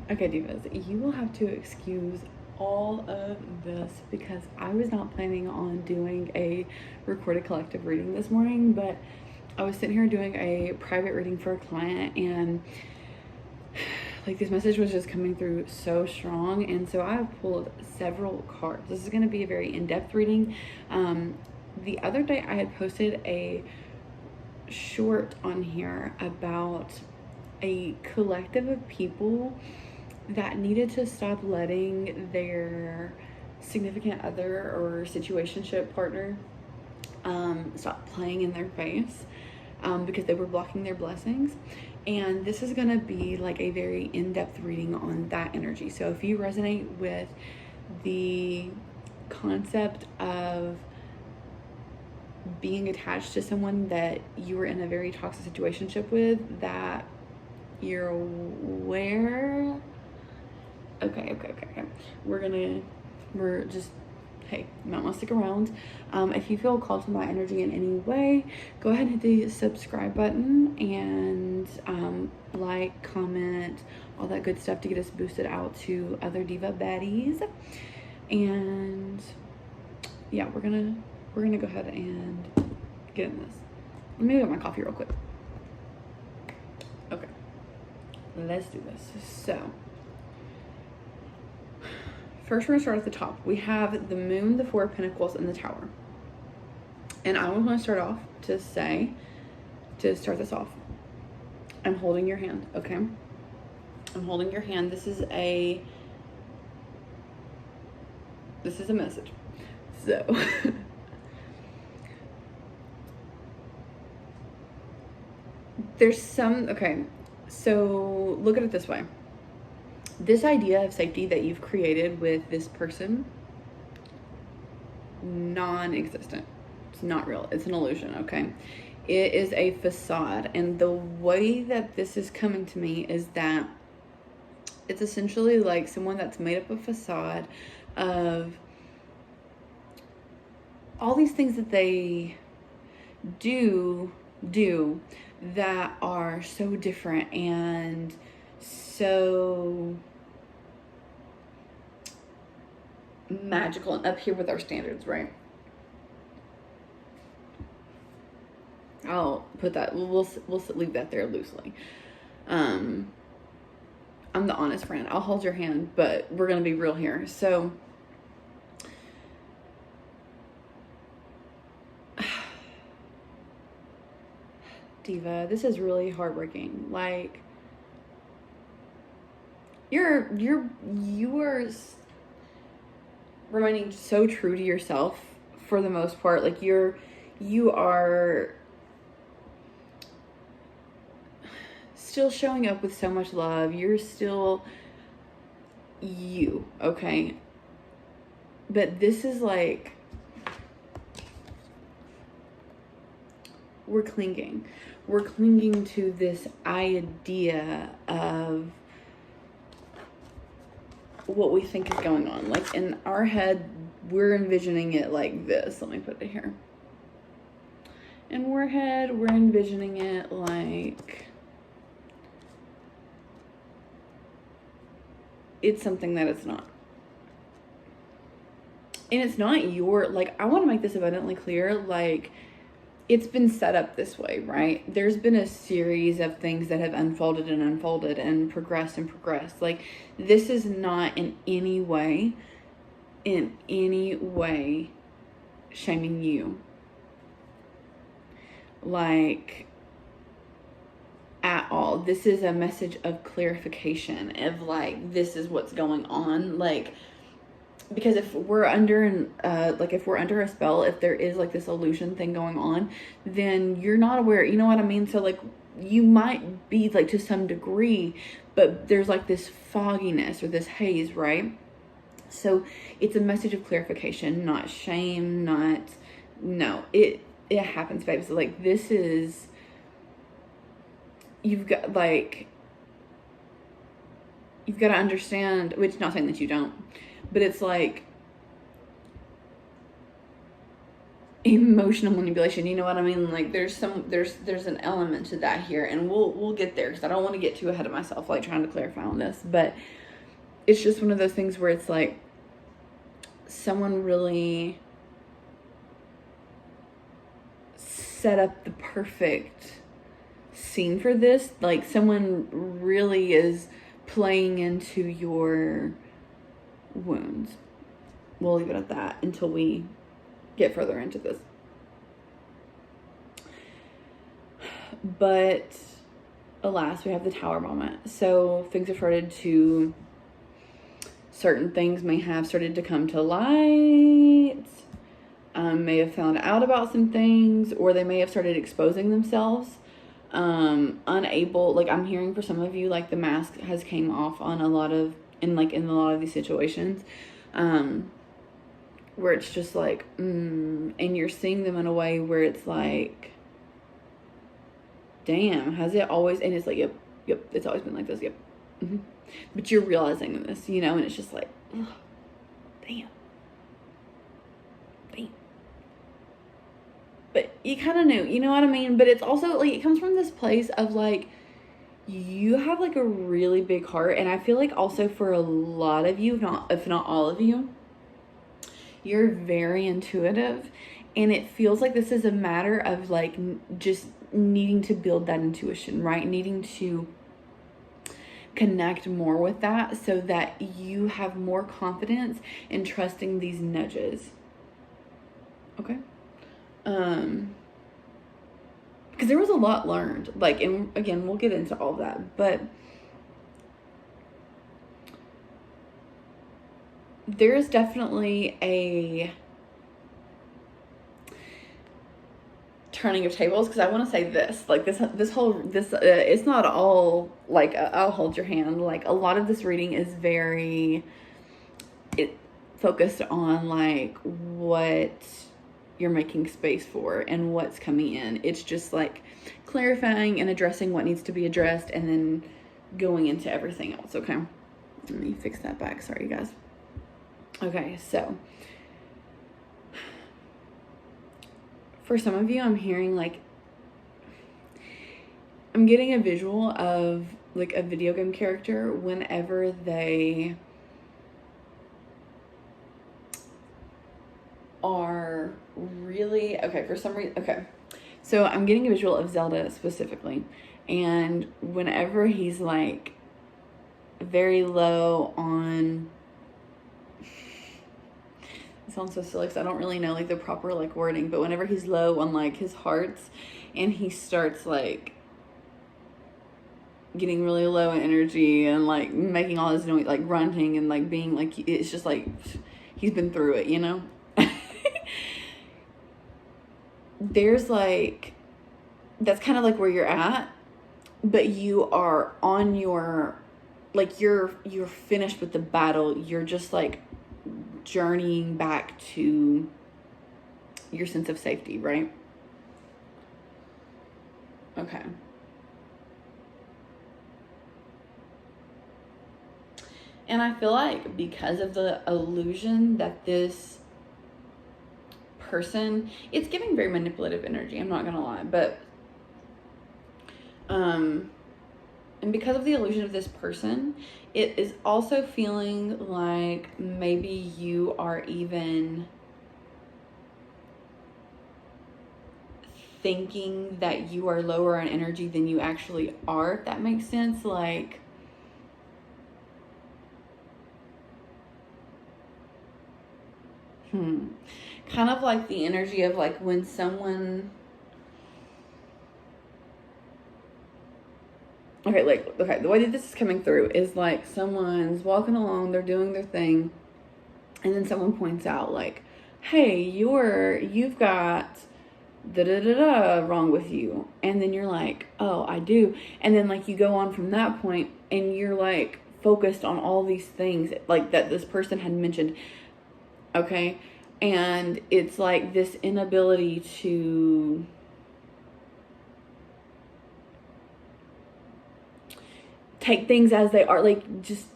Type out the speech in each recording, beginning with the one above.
Okay, divas, you will have to excuse all of this because I was not planning on doing a recorded collective reading this morning, but I was sitting here doing a private reading for a client, and like this message was just coming through so strong, and so I've pulled several cards. This is going to be a very in-depth reading. The other day I had posted a short on here about a collective of people that needed to stop letting their significant other or situationship partner stop playing in their face because they were blocking their blessings. And this is going to be like a very in-depth reading on that energy. So if you resonate with the concept of being attached to someone that you were in a very toxic situationship with, that you're aware. Okay. We're just, hey, you might want to stick around. If you feel called to my energy in any way, go ahead and hit the subscribe button and like, comment, all that good stuff to get us boosted out to other diva baddies. And yeah, we're gonna go ahead and get in this. Let me get my coffee real quick. Okay, let's do this. So first, we're gonna start at the top. We have the Moon, the Four of Pentacles, and the Tower. And I want to start off to say, to start this off, I'm holding your hand, okay? I'm holding your hand. This is a message. So there's some, okay, so look at it this way. This idea of safety that you've created with this person, non-existent. It's not real. It's an illusion, okay? It is a facade. And the way that this is coming to me is that it's essentially like someone that's made up a facade of all these things that they do that are so different and so magical and up here with our standards, right? I'll put that, we'll leave that there loosely. I'm the honest friend. I'll hold your hand, but we're gonna be real here. So diva, this is really heartbreaking. Like, you are remaining so true to yourself for the most part. Like you are still showing up with so much love. You're still you, okay? But this is like, we're clinging to this idea of what we think is going on. Like in our head, we're envisioning it like this. Let me put it here. In our head, we're envisioning it like it's something that it's not. And it's not your, like, I want to make this abundantly clear, like, it's been set up this way, right? There's been a series of things that have unfolded and progressed. Like, this is not in any way shaming you. Like, at all. This is a message of clarification of, like, this is what's going on. Like, because if we're under a spell, if there is like this illusion thing going on, then you're not aware, you know what I mean? So like, you might be like to some degree, but there's like this fogginess or this haze, right? So it's a message of clarification, not shame, no, it happens, babe. So like, this is, you've got to understand, which, not saying that you don't, but it's like, emotional manipulation. You know what I mean? Like there's an element to that here, and we'll get there because I don't want to get too ahead of myself, like trying to clarify on this. But it's just one of those things where it's like someone really set up the perfect scene for this. Like someone really is playing into your wounds. We'll leave it at that until we get further into this. But alas, we have the tower moment. So things have started to, certain things may have started to come to light, may have found out about some things, or they may have started exposing themselves, unable, like I'm hearing for some of you, like the mask has came off on a lot of, in a lot of these situations, where it's just like, and you're seeing them in a way where it's like, damn, has it always, and it's like, yep, it's always been like this, yep. Mm-hmm. But you're realizing this, you know, and it's just like, ugh, damn. But you kind of knew, you know what I mean? But it's also like, it comes from this place of like, you have like a really big heart. And I feel like also for a lot of you, if not all of you, you're very intuitive. And it feels like this is a matter of like just needing to build that intuition, right? Needing to connect more with that so that you have more confidence in trusting these nudges. Okay? Because there was a lot learned, like, and again, we'll get into all that, but there's definitely a turning of tables, because I want to say this, like this it's not all like I'll hold your hand. Like a lot of this reading is very focused on like what you're making space for and what's coming in. It's just like clarifying and addressing what needs to be addressed, and then going into everything else. Okay, let me fix that back. Sorry, you guys. Okay, so for some of you, I'm hearing like, I'm getting a visual of like a video game character whenever they are really, okay, for some reason, okay. So I'm getting a visual of Zelda specifically. And whenever he's like very low on, it sounds so silly because I don't really know like the proper like wording, but whenever he's low on like his hearts and he starts like getting really low in energy and like making all this noise, like grunting and like being like, it's just like he's been through it, you know? There's like, that's kind of like where you're at, but you are on your, like you're finished with the battle. You're just like journeying back to your sense of safety, right? Okay. And I feel like because of the illusion that this person, it's giving very manipulative energy, I'm not gonna lie, but and because of the illusion of this person, it is also feeling like maybe you are even thinking that you are lower on energy than you actually are, if that makes sense. Like kind of like the energy of like when someone, okay, the way that this is coming through is like someone's walking along, they're doing their thing, and then someone points out like, hey, you've got da-da-da-da wrong with you. And then you're like, oh, I do. And then like you go on from that point and you're like focused on all these things like that this person had mentioned. Okay. And it's like this inability to take things as they are, like just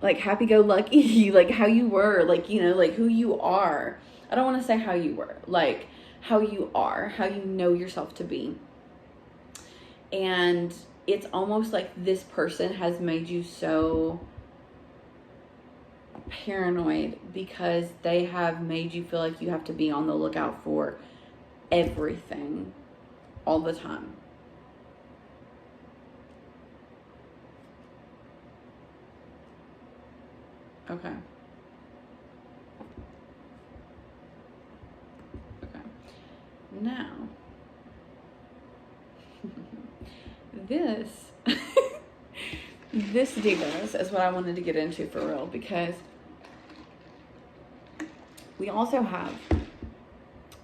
like happy-go-lucky, like how you were, like, you know, like who you are. I don't want to say how you were, like how you are, how you know yourself to be. And it's almost like this person has made you so paranoid because they have made you feel like you have to be on the lookout for everything all the time. Okay. Okay. Now, this this divas is what I wanted to get into for real, because we also have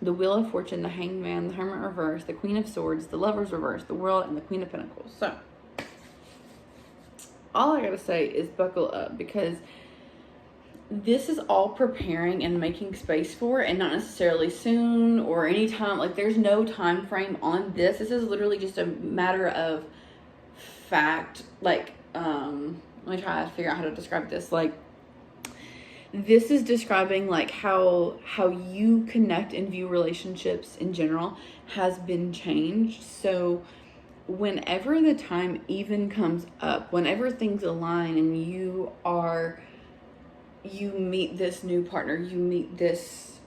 the Wheel of Fortune, the Hanged Man, the Hermit reverse, the Queen of Swords, the Lovers reverse, the World, and the Queen of Pentacles. So, all I gotta say is buckle up, because this is all preparing and making space for, and not necessarily soon or anytime. Like, there's no time frame on this. This is literally just a matter of fact. Like, let me try to figure out how to describe this. Like, this is describing like how you connect and view relationships in general has been changed. So whenever the time even comes up, whenever things align and you meet this new partner, you meet this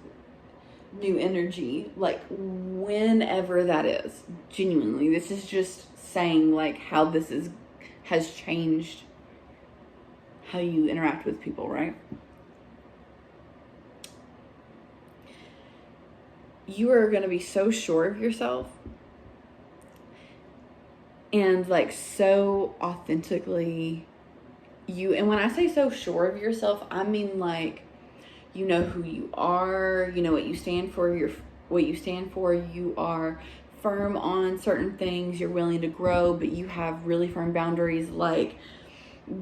new energy, like whenever that is, genuinely, this is just saying like how this has changed how you interact with people, right? You are going to be so sure of yourself and like so authentically you. And when I say so sure of yourself, I mean like, you know who you are, you know what you stand for, you are firm on certain things, you're willing to grow, but you have really firm boundaries. Like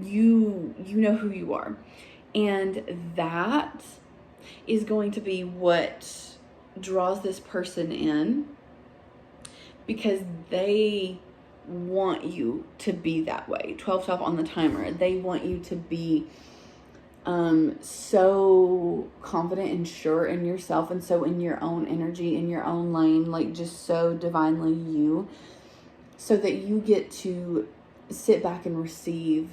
you know who you are. And that is going to be what draws this person in, because they want you to be that way. 12 on the timer. They want you to be so confident and sure in yourself, and so in your own energy, in your own lane, like just so divinely you, so that you get to sit back and receive,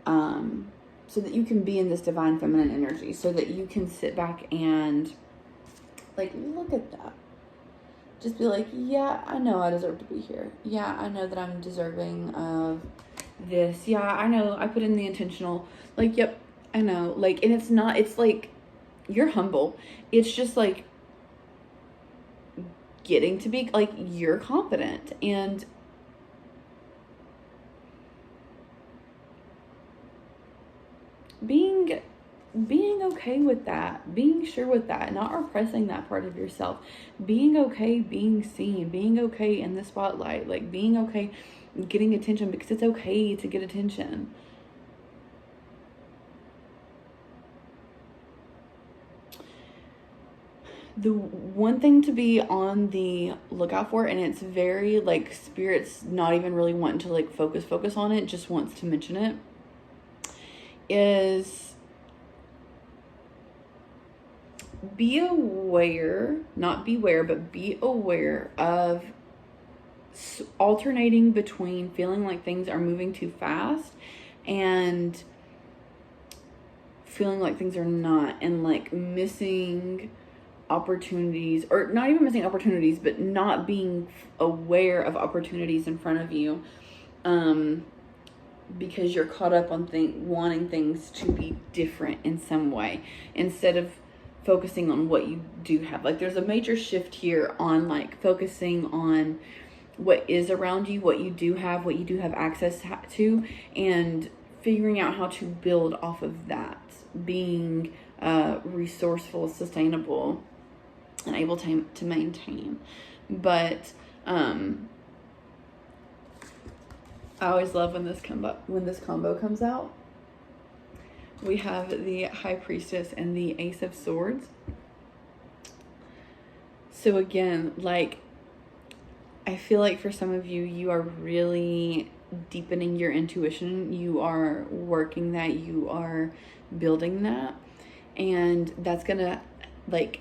so that you can be in this divine feminine energy, so that you can sit back and like, look at that. Just be like, yeah, I know I deserve to be here. Yeah, I know that I'm deserving of this. Yeah, I know I put in the intentional. Like, yep, I know. Like, and it's like, you're humble. It's just like getting to be, like, you're confident. And being okay with that, being sure with that, not repressing that part of yourself, being okay being seen, being okay in the spotlight, like being okay getting attention, because it's okay to get attention. The one thing to be on the lookout for, and it's very like Spirit's not even really wanting to like focus on it, just wants to mention it, is be aware, not beware, but be aware of alternating between feeling like things are moving too fast and feeling like things are not, and like missing opportunities, or not even missing opportunities, but not being aware of opportunities in front of you, because you're caught up on wanting things to be different in some way, instead of focusing on what you do have. Like, there's a major shift here on like focusing on what is around you, what you do have access to, and figuring out how to build off of that, being resourceful, sustainable, and able to maintain. But I always love when this combo comes out. We have the High Priestess and the Ace of Swords. So again, like, I feel like for some of you, you are really deepening your intuition. You are working that, you are building that. And that's gonna like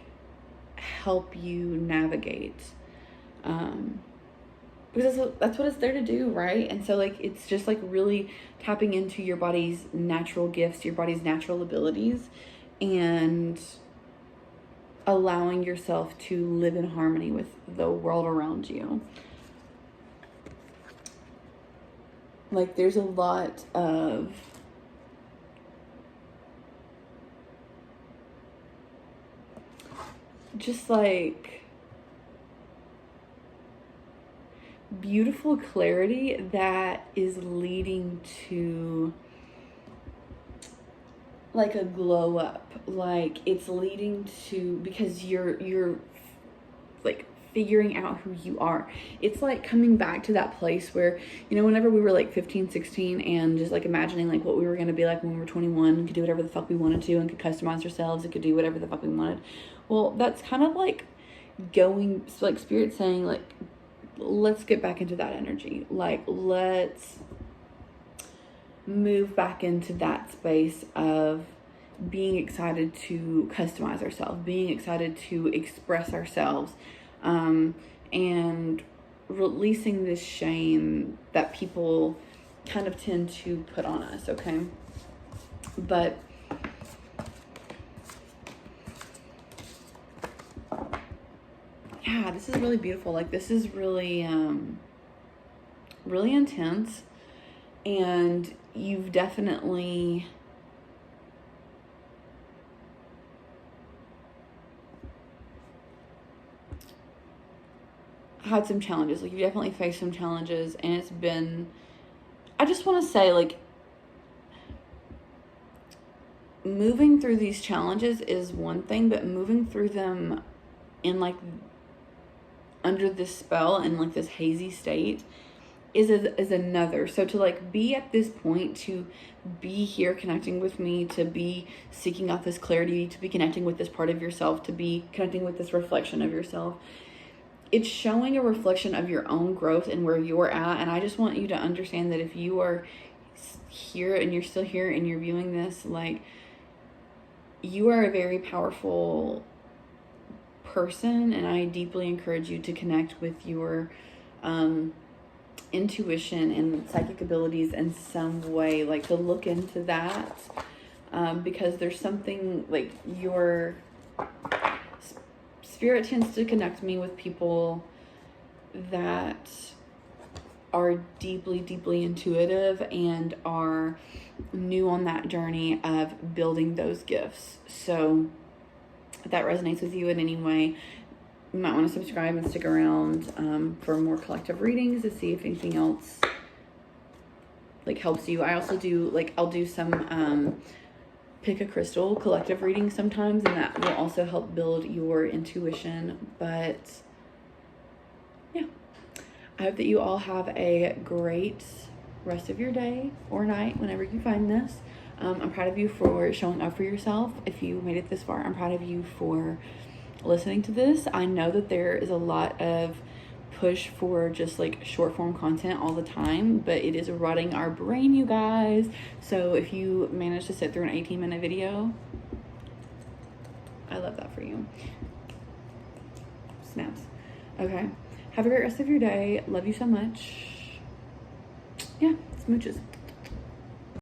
help you navigate. Because that's what it's there to do, right? And so, like, it's just, like, really tapping into your body's natural gifts, your body's natural abilities, and allowing yourself to live in harmony with the world around you. Like, there's a lot of just, like, beautiful clarity that is leading to, like, a glow up. Like, it's leading to, because you're like figuring out who you are. It's like coming back to that place where, you know, whenever we were like 15, 16 and just like imagining like what we were going to be like when we were 21 and could do whatever the fuck we wanted to and could customize ourselves and could do whatever the fuck we wanted. Well, that's kind of like going, like, Spirit saying, like, let's get back into that energy. Like, let's move back into that space of being excited to customize ourselves, being excited to express ourselves, and releasing this shame that people kind of tend to put on us, okay? But yeah, this is really beautiful. Like, this is really, really intense, and you've definitely had some challenges. Like, you definitely faced some challenges, and it's been, I just want to say, like, moving through these challenges is one thing, but moving through them in, like, under this spell and, like, this hazy state is another. So to, like, be at this point, to be here connecting with me, to be seeking out this clarity, to be connecting with this part of yourself, to be connecting with this reflection of yourself, it's showing a reflection of your own growth and where you're at. And I just want you to understand that if you are here and you're still here and you're viewing this, like, you are a very powerful person, and I deeply encourage you to connect with your intuition and psychic abilities in some way, like, to look into that, because there's something, like, your Spirit tends to connect me with people that are deeply, deeply intuitive and are new on that journey of building those gifts. So if that resonates with you in any way, you might want to subscribe and stick around for more collective readings to see if anything else, like, helps you. I also do, like, I'll do some pick a crystal collective reading sometimes, and that will also help build your intuition. But yeah, I hope that you all have a great rest of your day or night whenever you find this. I'm proud of you for showing up for yourself. If you made it this far, I'm proud of you for listening to this. I know that there is a lot of push for just, like, short form content all the time, but it is rotting our brain, you guys. So if you manage to sit through an 18-minute video, I love that for you. Snaps. Okay, have a great rest of your day. Love you so much. Yeah, smooches.